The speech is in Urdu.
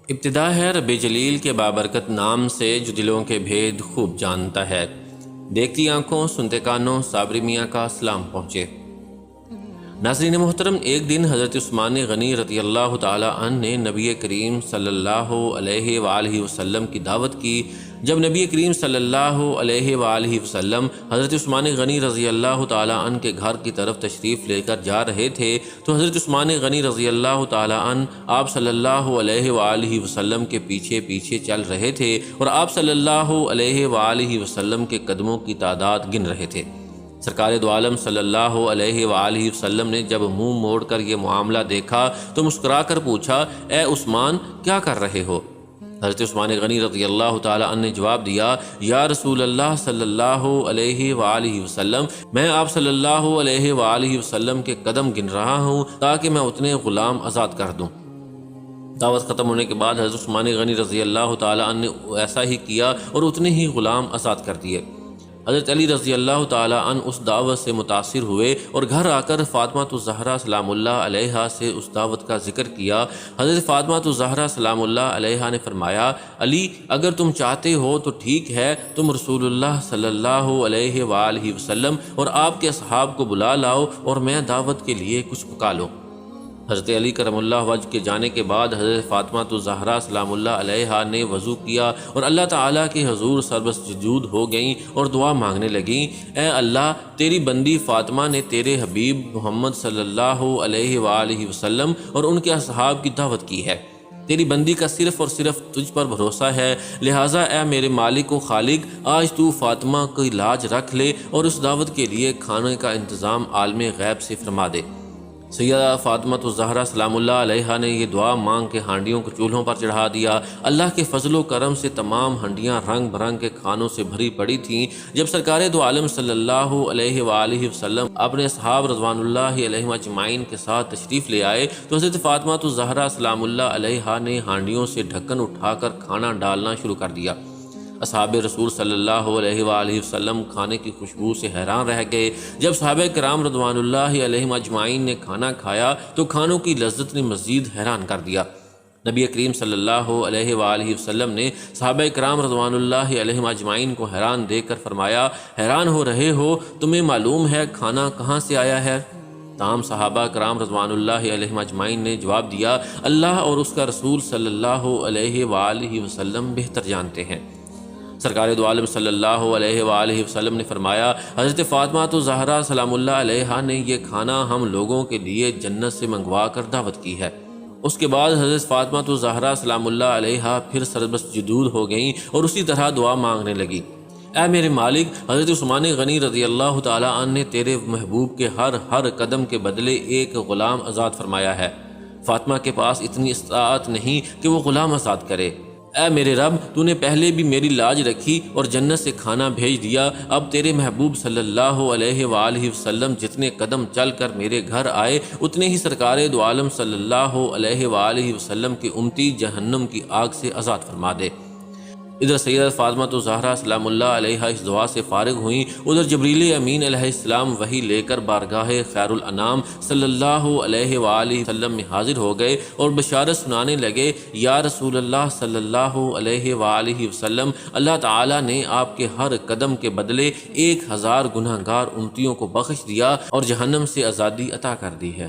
ابتدا ہے رب جلیل کے بابرکت نام سے جو دلوں کے بھید خوب جانتا ہے۔ دیکھتی آنکھوں سنتے کانوں صابری میاں کا سلام پہنچے۔ ناظرین محترم، ایک دن حضرت عثمان غنی رضی اللہ تعالی عنہ نے نبی کریم صلی اللہ علیہ وآلہ وسلم کی دعوت کی۔ جب نبی کریم صلی اللہ علیہ وآلہ وسلم حضرت عثمان غنی رضی اللہ تعالی عنہ کے گھر کی طرف تشریف لے کر جا رہے تھے تو حضرت عثمان غنی رضی اللہ تعالی عنہ آپ صلی اللہ علیہ وآلہ وسلم کے پیچھے پیچھے چل رہے تھے اور آپ صلی اللہ علیہ وآلہ وسلم کے قدموں کی تعداد گن رہے تھے۔ سرکار دو عالم صلی اللہ علیہ وآلہ وسلم نے جب منہ موڑ کر یہ معاملہ دیکھا تو مسکرا کر پوچھا، اے عثمان کیا کر رہے ہو؟ حضرت عثمان غنی رضی اللہ تعالی عنہ نے جواب دیا، یا رسول اللہ صلی اللہ علیہ وآلہ وسلم، میں آپ صلی اللہ علیہ وآلہ وسلم کے قدم گن رہا ہوں تاکہ میں اتنے غلام آزاد کر دوں۔ دعوت ختم ہونے کے بعد حضرت عثمان غنی رضی اللہ تعالی عنہ نے ایسا ہی کیا اور اتنے ہی غلام آزاد کر دیے۔ حضرت علی رضی اللہ تعالی عنہ اس دعوت سے متاثر ہوئے اور گھر آ کر فاطمہ الزہرا سلام اللہ علیہا سے اس دعوت کا ذکر کیا۔ حضرت فاطمہ الزہرا سلام اللہ علیہا نے فرمایا، علی اگر تم چاہتے ہو تو ٹھیک ہے، تم رسول اللہ صلی اللہ علیہ وآلہ وسلم اور آپ کے اصحاب کو بلا لاؤ اور میں دعوت کے لیے کچھ پکا لوں۔ حضرت علی کرم اللہ وجہ کے جانے کے بعد حضرت فاطمہ الزہرا سلام اللہ علیہا نے وضو کیا اور اللہ تعالیٰ کے حضور سربسجود ہو گئیں اور دعا مانگنے لگیں، اے اللہ تیری بندی فاطمہ نے تیرے حبیب محمد صلی اللہ علیہ وآلہ وسلم اور ان کے اصحاب کی دعوت کی ہے، تیری بندی کا صرف اور صرف تجھ پر بھروسہ ہے، لہٰذا اے میرے مالک و خالق آج تو فاطمہ کی لاج رکھ لے اور اس دعوت کے لیے کھانے کا انتظام عالم غیب سے فرما دے۔ سیدہ فاطمہ الزہرا سلام اللہ علیہا نے یہ دعا مانگ کے ہانڈیوں کو چولہوں پر چڑھا دیا۔ اللہ کے فضل و کرم سے تمام ہنڈیاں رنگ برنگ کے کھانوں سے بھری پڑی تھیں۔ جب سرکار دو عالم صلی اللہ علیہ وآلہ وسلم اپنے اصحاب رضوان اللہ علیہم اجمعین کے ساتھ تشریف لے آئے تو حضرت فاطمہ الزہرا سلام اللہ علیہا نے ہانڈیوں سے ڈھکن اٹھا کر کھانا ڈالنا شروع کر دیا۔ اصحاب رسول صلی اللہ علیہ وآلہ وسلم کھانے کی خوشبو سے حیران رہ گئے۔ جب صحابہ کرام رضوان اللہ علیہم اجمعین نے کھانا کھایا تو کھانوں کی لذت نے مزید حیران کر دیا۔ نبی کریم صلی اللہ علیہ وآلہ وسلم نے صحابہ کرام رضوان اللہ علیہم اجمعین کو حیران دیکھ کر فرمایا، حیران ہو رہے ہو، تمہیں معلوم ہے کھانا کہاں سے آیا ہے؟ تمام صحابہ کرام رضوان اللہ علیہم اجمعین نے جواب دیا، اللہ اور اس کا رسول صلی اللہ علیہ وآلہ وسلم بہتر جانتے ہیں۔ سرکار دو عالم صلی اللہ علیہ وآلہ وسلم نے فرمایا، حضرت فاطمہ الزہرا سلام اللہ علیہا نے یہ کھانا ہم لوگوں کے لیے جنت سے منگوا کر دعوت کی ہے۔ اس کے بعد حضرت فاطمہ الزہرا سلام اللہ علیہا پھر سربسجود ہو گئیں اور اسی طرح دعا مانگنے لگی، اے میرے مالک حضرت عثمان غنی رضی اللہ تعالی عنہ نے تیرے محبوب کے ہر قدم کے بدلے ایک غلام آزاد فرمایا ہے، فاطمہ کے پاس اتنی استطاعت نہیں کہ وہ غلام آزاد کرے۔ اے میرے رب تو نے پہلے بھی میری لاج رکھی اور جنت سے کھانا بھیج دیا، اب تیرے محبوب صلی اللہ علیہ وآلہ وسلم جتنے قدم چل کر میرے گھر آئے اتنے ہی سرکار دو عالم صلی اللہ علیہ وآلہ وسلم کے امتی جہنم کی آگ سے آزاد فرما دے۔ ادھر سیدہ فاطمہ الزہرا سلام اللہ علیہا اس دعا سے فارغ ہوئیں، ادھر جبریل امین علیہ السلام وحی لے کر بارگاہ خیر الانام صلی اللہ علیہ وآلہ وسلم میں حاضر ہو گئے اور بشارت سنانے لگے، یا رسول اللہ صلی اللہ علیہ وآلہ وسلم، اللہ تعالیٰ نے آپ کے ہر قدم کے بدلے 1000 گناہگار امتیوں کو بخش دیا اور جہنم سے آزادی عطا کر دی ہے۔